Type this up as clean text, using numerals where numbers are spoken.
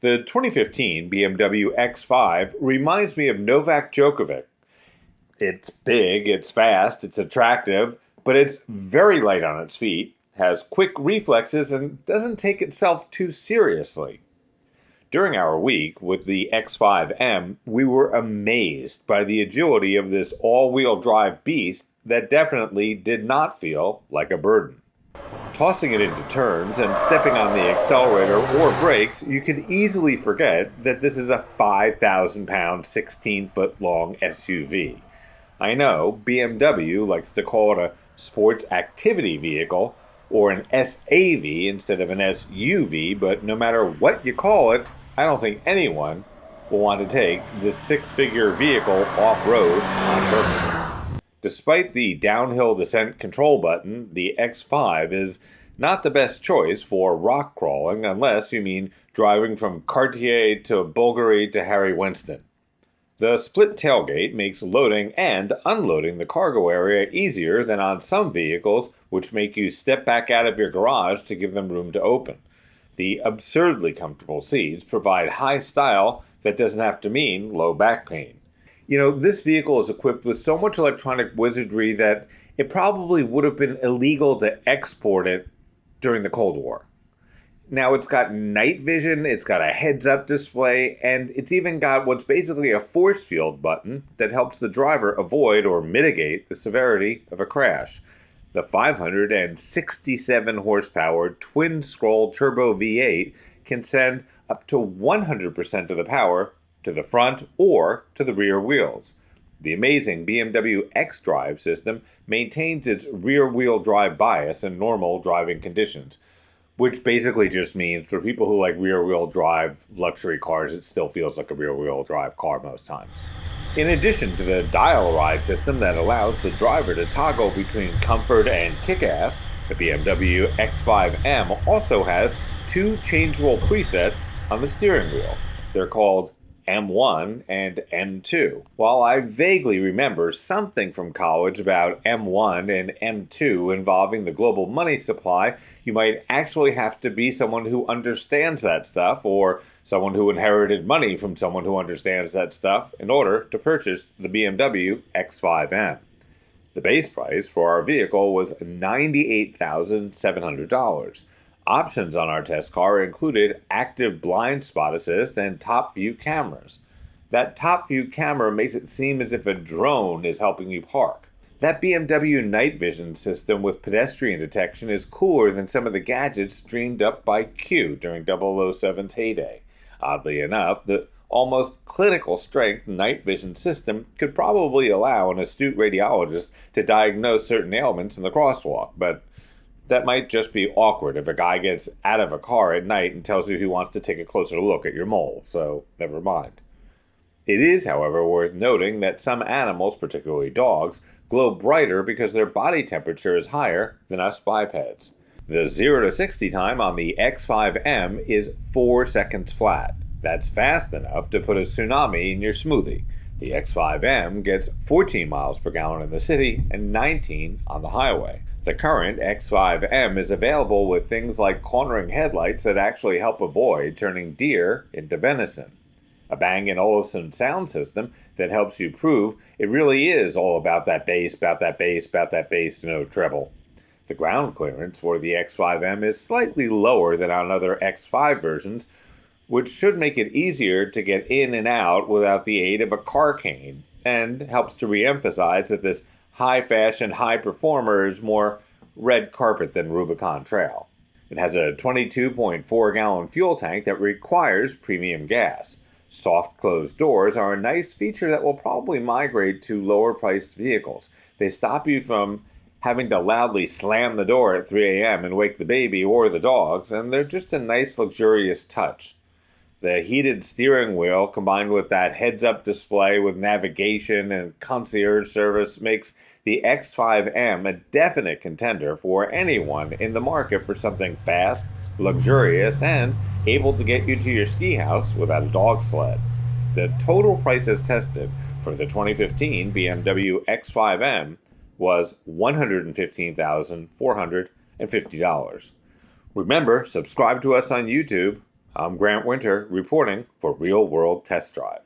The 2015 BMW X5 reminds me of Novak Djokovic. It's big, it's fast, it's attractive, but it's very light on its feet, has quick reflexes, and doesn't take itself too seriously. During our week with the X5M, we were amazed by the agility of this all-wheel drive beast that definitely did not feel like a burden. Tossing it into turns and stepping on the accelerator or brakes, you can easily forget that this is a 5,000-pound, 16-foot-long SUV. I know BMW likes to call it a sports activity vehicle or an SAV instead of an SUV, but no matter what you call it, I don't think anyone will want to take this six-figure vehicle off-road on purpose. Despite the downhill descent control button, the X5 is not the best choice for rock crawling unless you mean driving from Cartier to Bulgari to Harry Winston. The split tailgate makes loading and unloading the cargo area easier than on some vehicles, which make you step back out of your garage to give them room to open. The absurdly comfortable seats provide high style that doesn't have to mean low back pain. This vehicle is equipped with so much electronic wizardry that it probably would have been illegal to export it during the Cold War. Now, it's got night vision, it's got a heads-up display, and it's even got what's basically a force field button that helps the driver avoid or mitigate the severity of a crash. The 567 horsepower twin-scroll turbo V8 can send up to 100% of the power to the front or to the rear wheels. The amazing BMW Xdrive system maintains its rear-wheel drive bias in normal driving conditions, which basically just means for people who like rear-wheel drive luxury cars, it still feels like a rear-wheel drive car most times. In addition to the dial-a-ride system that allows the driver to toggle between comfort and kick-ass, the BMW X5M also has two changeable presets on the steering wheel. They're called M1 and M2. While I vaguely remember something from college about M1 and M2 involving the global money supply, you might actually have to be someone who understands that stuff or someone who inherited money from someone who understands that stuff in order to purchase the BMW X5M. The base price for our vehicle was $98,700. Options on our test car included active blind spot assist and top view cameras. That top view camera makes it seem as if a drone is helping you park. That BMW night vision system with pedestrian detection is cooler than some of the gadgets dreamed up by Q during 007's heyday. Oddly enough, the almost clinical strength night vision system could probably allow an astute radiologist to diagnose certain ailments in the crosswalk, but that might just be awkward if a guy gets out of a car at night and tells you he wants to take a closer look at your mole, so never mind. It is, however, worth noting that some animals, particularly dogs, glow brighter because their body temperature is higher than us bipeds. The 0 to 60 time on the X5M is 4 seconds flat. That's fast enough to put a tsunami in your smoothie. The X5M gets 14 miles per gallon in the city and 19 on the highway. The current X5M is available with things like cornering headlights that actually help avoid turning deer into venison. A Bang & Olufsen sound system that helps you prove it really is all about that bass, no treble. The ground clearance for the X5M is slightly lower than on other X5 versions, which should make it easier to get in and out without the aid of a car cane, and helps to re-emphasize that this high-fashion, high-performer is more red carpet than Rubicon Trail. It has a 22.4-gallon fuel tank that requires premium gas. Soft closed doors are a nice feature that will probably migrate to lower-priced vehicles. They stop you from having to loudly slam the door at 3 a.m. and wake the baby or the dogs, and they're just a nice, luxurious touch. The heated steering wheel, combined with that heads-up display with navigation and concierge service, makes the X5M a definite contender for anyone in the market for something fast, luxurious, and able to get you to your ski house without a dog sled. The total price as tested for the 2015 BMW X5M was $115,450. Remember, subscribe to us on YouTube. I'm Grant Winter reporting for Real World Test Drive.